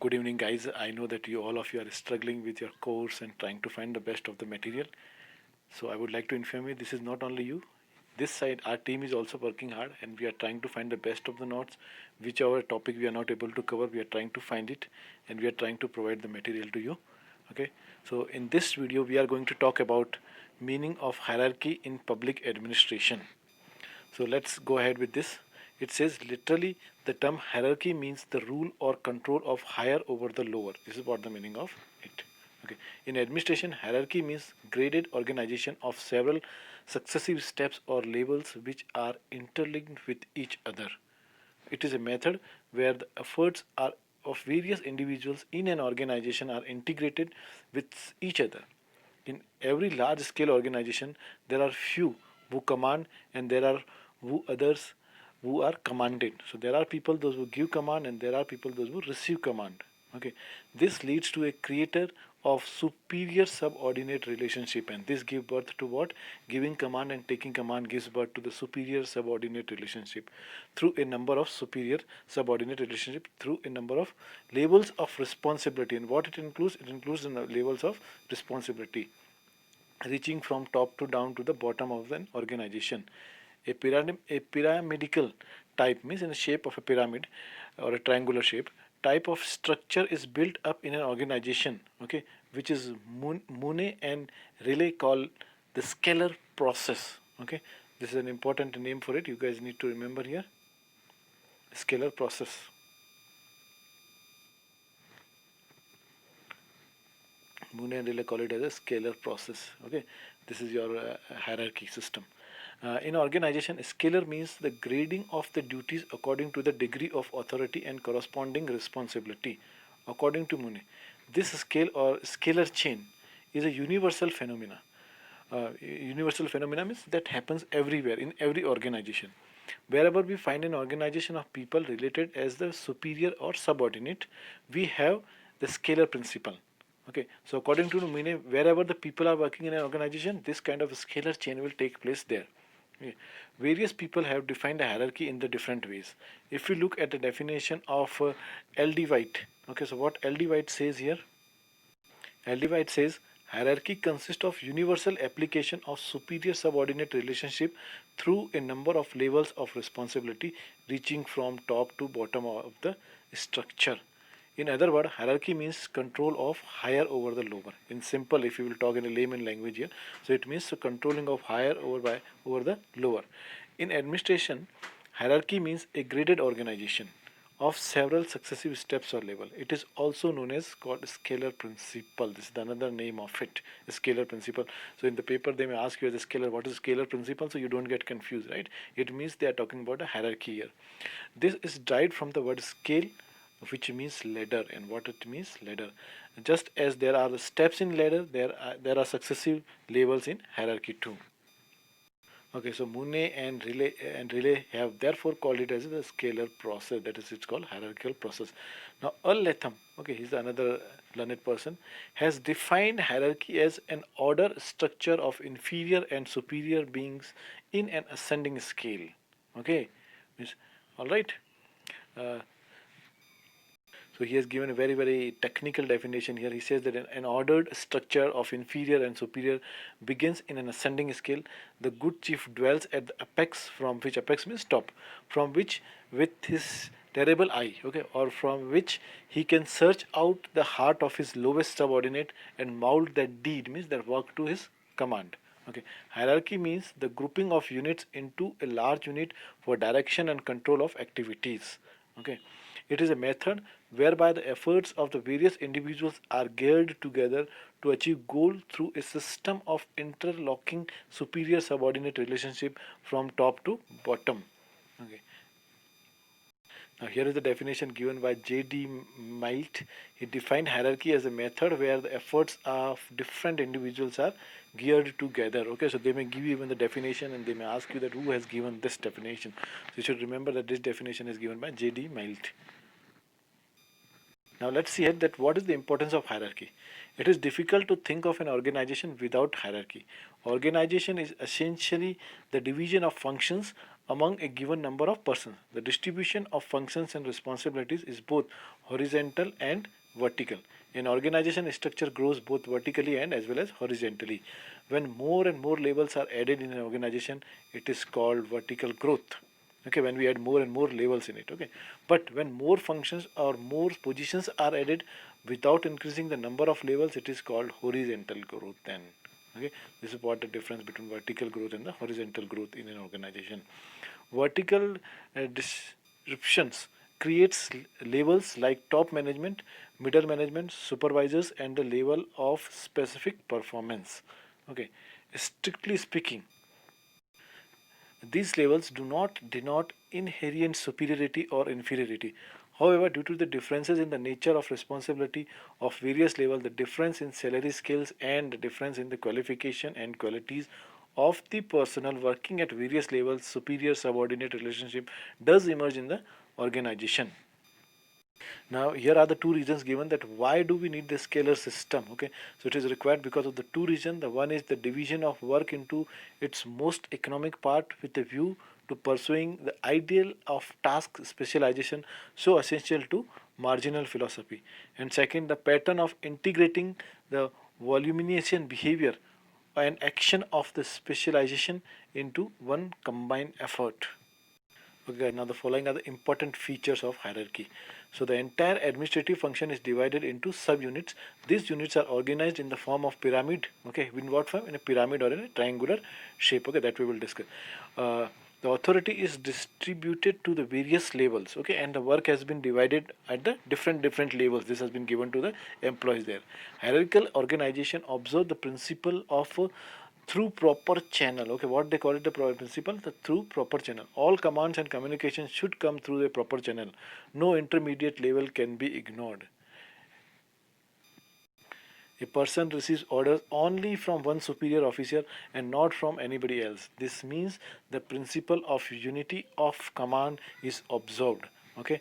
Good evening, guys. I know that all of you are struggling with your course and trying to find the best of the material. So I would like to inform you, this is not only you. This side, our team is also working hard, and we are trying to find the best of the notes. Whichever topic we are not able to cover, we are trying to find it, and we are trying to provide the material to you. Okay. So in this video, we are going to talk about meaning of hierarchy in public administration. So let's go ahead with this. It says literally the term hierarchy means the rule or control of higher over the lower. This is what the meaning of it. Okay. In administration, hierarchy means graded organization of several successive steps or levels which are interlinked with each other. It is a method where the efforts are of various individuals in an organization are integrated with each other. In every large scale organization, there are few who command and there are others who are commanded. So there are people those who give command and there are people those who receive command. Okay, this leads to a creator of superior subordinate relationship, and this gives birth to what? Giving command and taking command gives birth to the superior subordinate relationship through a number of superior subordinate relationship through a number of levels of responsibility. And what it includes the levels of responsibility reaching from top to down to the bottom of an organization. A pyramidical type means in the shape of a pyramid or a triangular shape type of structure is built up in an organization, okay, which is Monet and Riley call the scalar process. Okay, this is an important name for it. You guys need to remember here. Scalar process. Monet and Riley call it as a scalar process. Okay, this is your hierarchy system. In organization, scalar means the grading of the duties according to the degree of authority and corresponding responsibility. According to Monet, this scale or scalar chain is a universal phenomena. Universal phenomena means that happens everywhere in every organization. Wherever we find an organization of people related as the superior or subordinate, we have the scalar principle. Okay, so according to Monet, wherever the people are working in an organization, this kind of scalar chain will take place there. Okay. Various people have defined a hierarchy in the different ways. If you look at the definition of L.D. White, okay, so what L.D. White says here? L.D. White says hierarchy consists of universal application of superior subordinate relationship through a number of levels of responsibility reaching from top to bottom of the structure. In other words, hierarchy means control of higher over the lower. In simple, if you will talk in a layman language here, so it means the controlling of higher over the lower. In administration, hierarchy means a graded organization of several successive steps or level. It is also known as called scalar principle. This is another name of it, scalar principle. So in the paper they may ask you as a scalar, what is scalar principle? So you don't get confused, right? It means they are talking about a hierarchy here. This is derived from the word scale, which means ladder, and what it means ladder. Just as there are the steps in ladder, there are successive levels in hierarchy too. Okay, so Monet and Relay have therefore called it as the scalar process. That is, it's called hierarchical process. Now, Earl Latham, okay, he's another learned person, has defined hierarchy as an order structure of inferior and superior beings in an ascending scale. Okay, all right. Uh, So he has given a very, very technical definition here. He says that an ordered structure of inferior and superior begins in an ascending scale. The good chief dwells at the apex, from which apex means top, from which with his terrible eye, okay, or from which he can search out the heart of his lowest subordinate and mold that deed, means that work to his command. Okay, hierarchy means the grouping of units into a large unit for direction and control of activities. Okay, it is a method whereby the efforts of the various individuals are geared together to achieve goal through a system of interlocking superior subordinate relationship from top to bottom. Okay. Now here is the definition given by J.D. Milt. He defined hierarchy as a method where the efforts of different individuals are geared together. Okay, so they may give you even the definition and they may ask you that who has given this definition. So you should remember that this definition is given by J.D. Milt. Now let's see that what is the importance of hierarchy. It is difficult to think of an organization without hierarchy. Organization is essentially the division of functions among a given number of persons. The distribution of functions and responsibilities is both horizontal and vertical. An organization structure grows both vertically and as well as horizontally. When more and more labels are added in an organization, it is called vertical growth. Okay, when we add more and more labels in it. Okay, but when more functions or more positions are added without increasing the number of labels, it is called horizontal growth. Then, okay, this is what the difference between vertical growth and the horizontal growth in an organization. Vertical descriptions creates labels like top management, middle management, supervisors, and the level of specific performance. Okay, strictly speaking, these levels do not denote inherent superiority or inferiority. However, due to the differences in the nature of responsibility of various levels, the difference in salary scales and the difference in the qualification and qualities of the personnel working at various levels, superior subordinate relationship does emerge in the organization. Now, here are the two reasons given that why do we need the scalar system. Okay, so it is required because of the two reasons. The one is the division of work into its most economic part with a view to pursuing the ideal of task specialization so essential to marginal philosophy. And second, the pattern of integrating the volumination behavior and action of the specialization into one combined effort. Okay, now the following are the important features of hierarchy. So the entire administrative function is divided into subunits. These units are organized in the form of pyramid. Okay, in what form? In a pyramid or in a triangular shape. Okay, that we will discuss. The authority is distributed to the various levels. Okay, and the work has been divided at the different levels. This has been given to the employees there. Hierarchical organization observe the principle of through proper channel. Okay, what they call it, the principle, the through proper channel. All commands and communications should come through the proper channel. No intermediate level can be ignored. A person receives orders only from one superior officer and not from anybody else. This means the principle of unity of command is observed. Okay,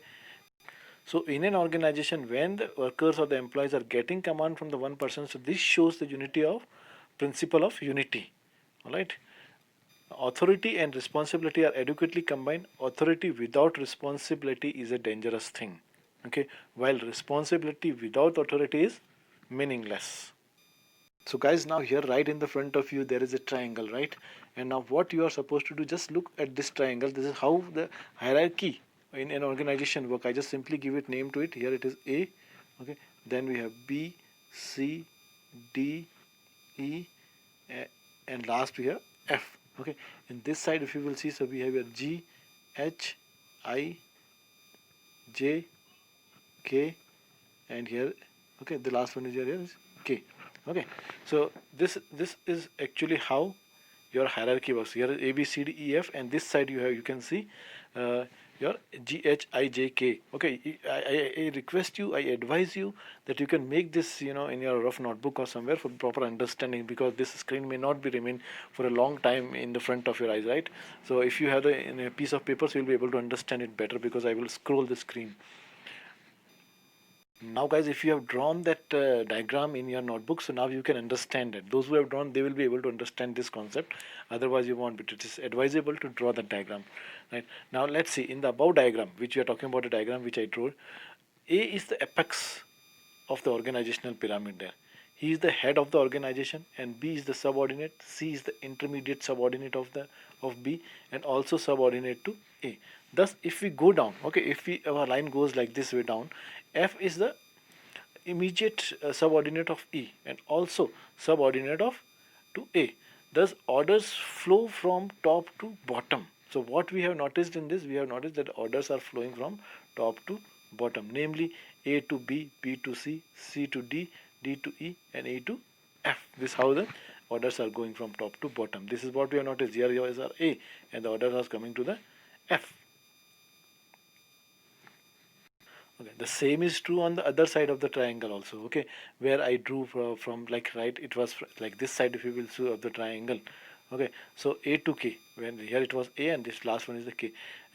so in an organization, when the workers or the employees are getting command from the one person, so this shows the unity of principle of unity. All right. Authority and responsibility are adequately combined. Authority without responsibility is a dangerous thing. Okay, while responsibility without authority is meaningless. So, guys, now here right in the front of you there is a triangle, right? And now what you are supposed to do, just look at this triangle. This is how the hierarchy in an organization work. I just simply give it name to it. Here it is A. Okay, then we have B, C, D, E, and last we have F. Okay, in this side if you will see, so we have here G, H, I, J, K, and here, okay, the last one is here is K. Okay, so this is actually how your hierarchy works. Here is A B C D E F, and this side you can see uh, your G H I J K. Okay, I request you, I advise you that you can make this, in your rough notebook or somewhere for proper understanding, because this screen may not be remain for a long time in the front of your eyes, right? So if you have the in a piece of paper, so you'll be able to understand it better, because I will scroll the screen. Now, guys, if you have drawn that diagram in your notebook, so now you can understand it. Those who have drawn, they will be able to understand this concept. Otherwise, you won't. But it is advisable to draw the diagram. Right now, let's see in the above diagram, which we are talking about, a diagram which I drew. A is the apex of the organizational pyramid. There, he is the head of the organization, and B is the subordinate. C is the intermediate subordinate of B, and also subordinate to A. Thus, if we go down, okay, if we our line goes like this way down, F is the immediate subordinate of E and also subordinate of to A. Thus, orders flow from top to bottom. So, what we have noticed in this, we have noticed that orders are flowing from top to bottom, namely A to B, B to C, C to D, D to E, and A to F. This is how the orders are going from top to bottom. This is what we have noticed. Here is our A, and the orders are coming to the F. Okay, the same is true on the other side of the triangle also. Okay, where I drew from like right, it was like this side if you will see of the triangle. Okay, so A to K. When here it was A, and this last one is the K.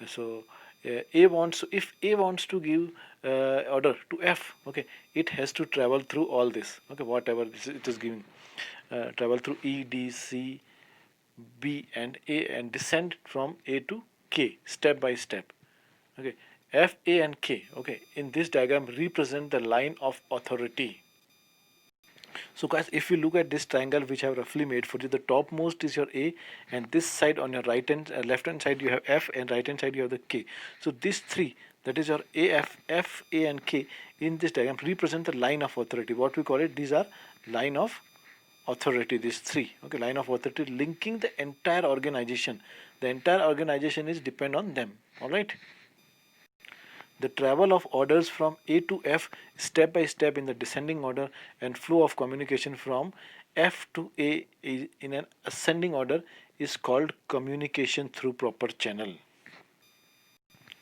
So A wants, if A wants to give order to F. Okay, it has to travel through all this. Okay, whatever it is giving, travel through E, D, C, B, and A, and descend from A to K, step by step. Okay, F, A, and K. Okay, in this diagram represent the line of authority. So guys, if you look at this triangle which I have roughly made for you, the topmost is your A, and this side on your right hand, left hand side you have F, and right hand side you have the K. So these three, that is your A, F, A, and K, in this diagram represent the line of authority. What we call it, these are line of authority, these three. Okay, line of authority linking the entire organization. The entire organization is depend on them. All right. The travel of orders from A to F step by step in the descending order, and flow of communication from F to A in an ascending order is called communication through proper channel.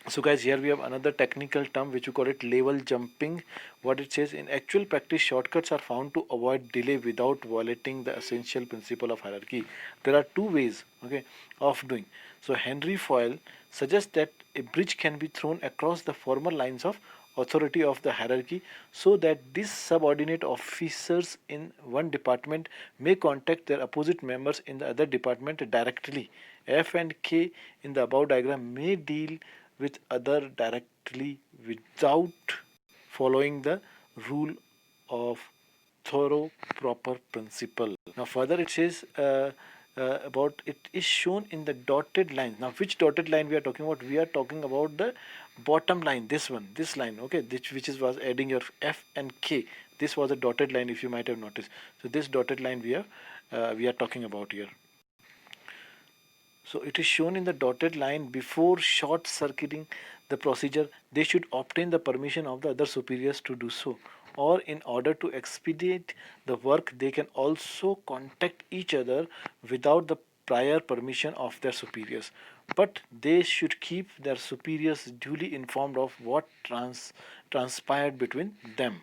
So guys, here we have another technical term which we call it level jumping. What it says, in actual practice, shortcuts are found to avoid delay without violating the essential principle of hierarchy. There are two ways, okay, of doing. So Henry Foyle suggests that a bridge can be thrown across the former lines of authority of the hierarchy, so that these subordinate officers in one department may contact their opposite members in the other department directly. F and K in the above diagram may deal with other directly without following the rule of thorough proper principle. Now further it says about it is shown in the dotted line. Now which dotted line we are talking about? We are talking about the bottom line, this one, this line, okay, which is was adding your F and K. This was a dotted line, if you might have noticed. So this dotted line we are talking about here. So it is shown in the dotted line. Before short circuiting the procedure, they should obtain the permission of the other superiors to do so. Or in order to expedite the work, they can also contact each other without the prior permission of their superiors. But they should keep their superiors duly informed of what transpired between them.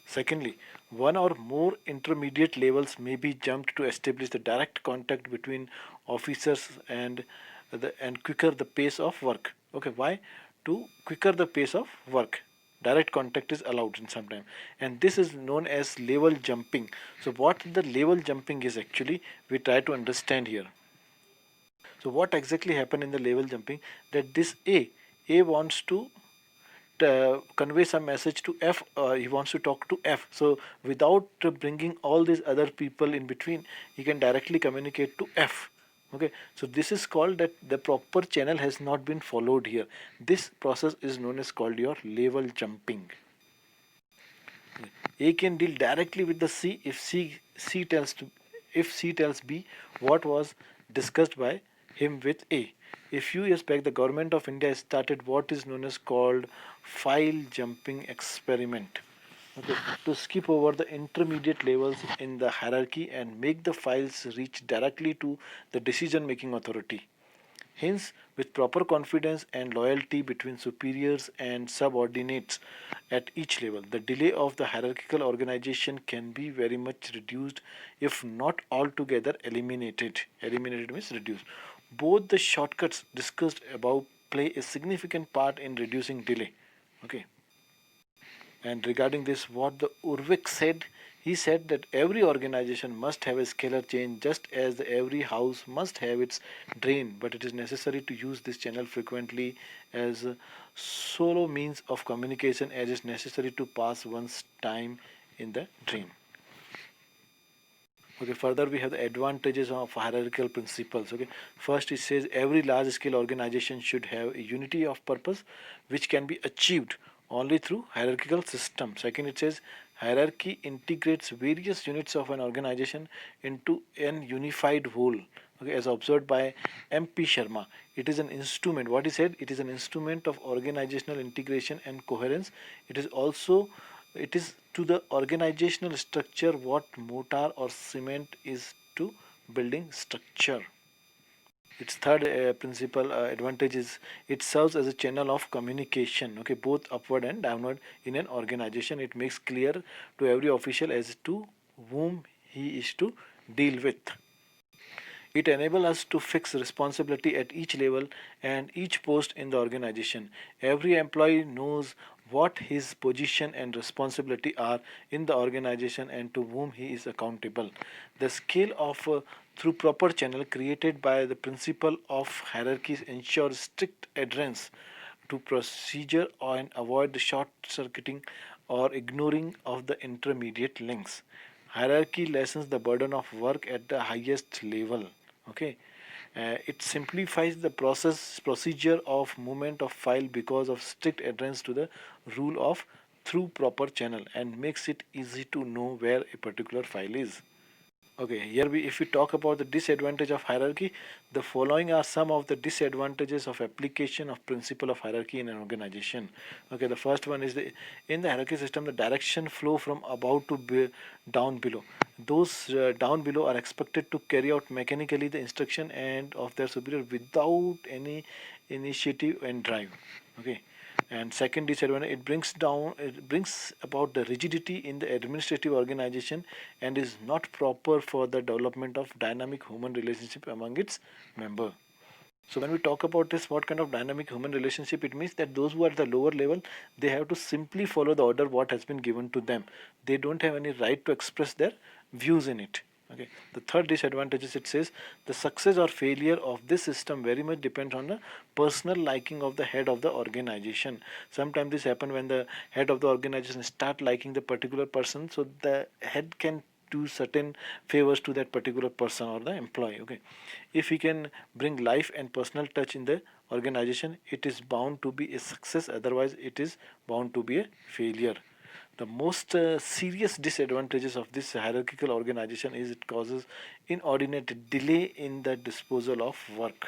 Secondly, one or more intermediate levels may be jumped to establish the direct contact between officers and quicker the pace of work. Okay, why? To quicker the pace of work. Direct contact is allowed in some time, and this is known as level jumping. So, what the level jumping is actually, we try to understand here. So, what exactly happened in the level jumping? That this A wants to convey some message to F. He wants to talk to F. So without bringing all these other people in between, he can directly communicate to F. Okay, so this is called that the proper channel has not been followed here. This process is known as called your level jumping. A can deal directly with the C if C tells B what was discussed by him with A. A few years back, the government of India started what is known as called file jumping experiment. Okay, to skip over the intermediate levels in the hierarchy and make the files reach directly to the decision making authority. Hence, with proper confidence and loyalty between superiors and subordinates at each level, the delay of the hierarchical organization can be very much reduced, if not altogether eliminated. Eliminated means reduced. Both the shortcuts discussed above play a significant part in reducing delay. Okay. And regarding this, what the Urvik said, he said that every organization must have a scalar chain, just as every house must have its drain, but it is necessary to use this channel frequently as a solo means of communication, as is necessary to pass one's time in the drain. Okay, further we have the advantages of hierarchical principles. Okay, first it says every large scale organization should have a unity of purpose which can be achieved only through hierarchical system. Second, it says hierarchy integrates various units of an organization into an unified whole. Okay, as observed by M.P. Sharma, it is an instrument. What he said, it is an instrument of organizational integration and coherence. It is to the organizational structure what mortar or cement is to building structure. Its third principal advantage is it serves as a channel of communication, okay, both upward and downward in an organization. It makes clear to every official as to whom he is to deal with. It enables us to fix responsibility at each level and each post in the organization. Every employee knows what his position and responsibility are in the organization and to whom he is accountable. The scale of through proper channel created by the principle of hierarchies ensure strict adherence to procedure and avoid the short circuiting or ignoring of the intermediate links. Hierarchy lessens the burden of work at the highest level. Okay. It simplifies the procedure of movement of file because of strict adherence to the rule of through proper channel and makes it easy to know where a particular file is. Okay, here if we talk about the disadvantage of hierarchy, the following are some of the disadvantages of application of principle of hierarchy in an organization. Okay, the first one is in the hierarchy system, the direction flow from above to down below. Those down below are expected to carry out mechanically the instruction and of their superior without any initiative and drive. Okay, and second disadvantage, it brings about the rigidity in the administrative organization and is not proper for the development of dynamic human relationship among its member. So when we talk about this, what kind of dynamic human relationship, it means that those who are at the lower level, they have to simply follow the order what has been given to them. They don't have any right to express their views in it. Okay. The third disadvantage is, it says the success or failure of this system very much depends on the personal liking of the head of the organization. Sometimes this happens when the head of the organization start liking the particular person, so the head can do certain favors to that particular person or the employee. Okay, if he can bring life and personal touch in the organization, it is bound to be a success, otherwise it is bound to be a failure. The most serious disadvantages of this hierarchical organization is it causes inordinate delay in the disposal of work.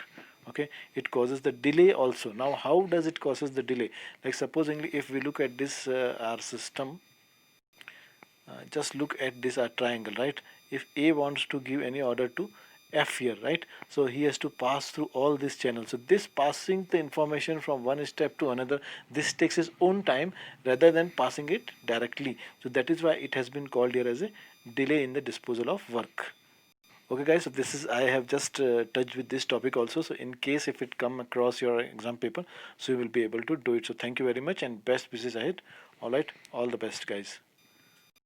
Okay, it causes the delay also. Now how does it causes the delay? Like supposingly if we look at this our system, just look at this triangle, right? If A wants to give any order to F here, right? So he has to pass through all these channels. So this passing the information from one step to another, this takes his own time rather than passing it directly. So that is why it has been called here as a delay in the disposal of work. Okay guys, so this is, I have just touched with this topic also. So in case if it come across your exam paper, so you will be able to do it. So thank you very much and best wishes ahead. All right, all the best guys.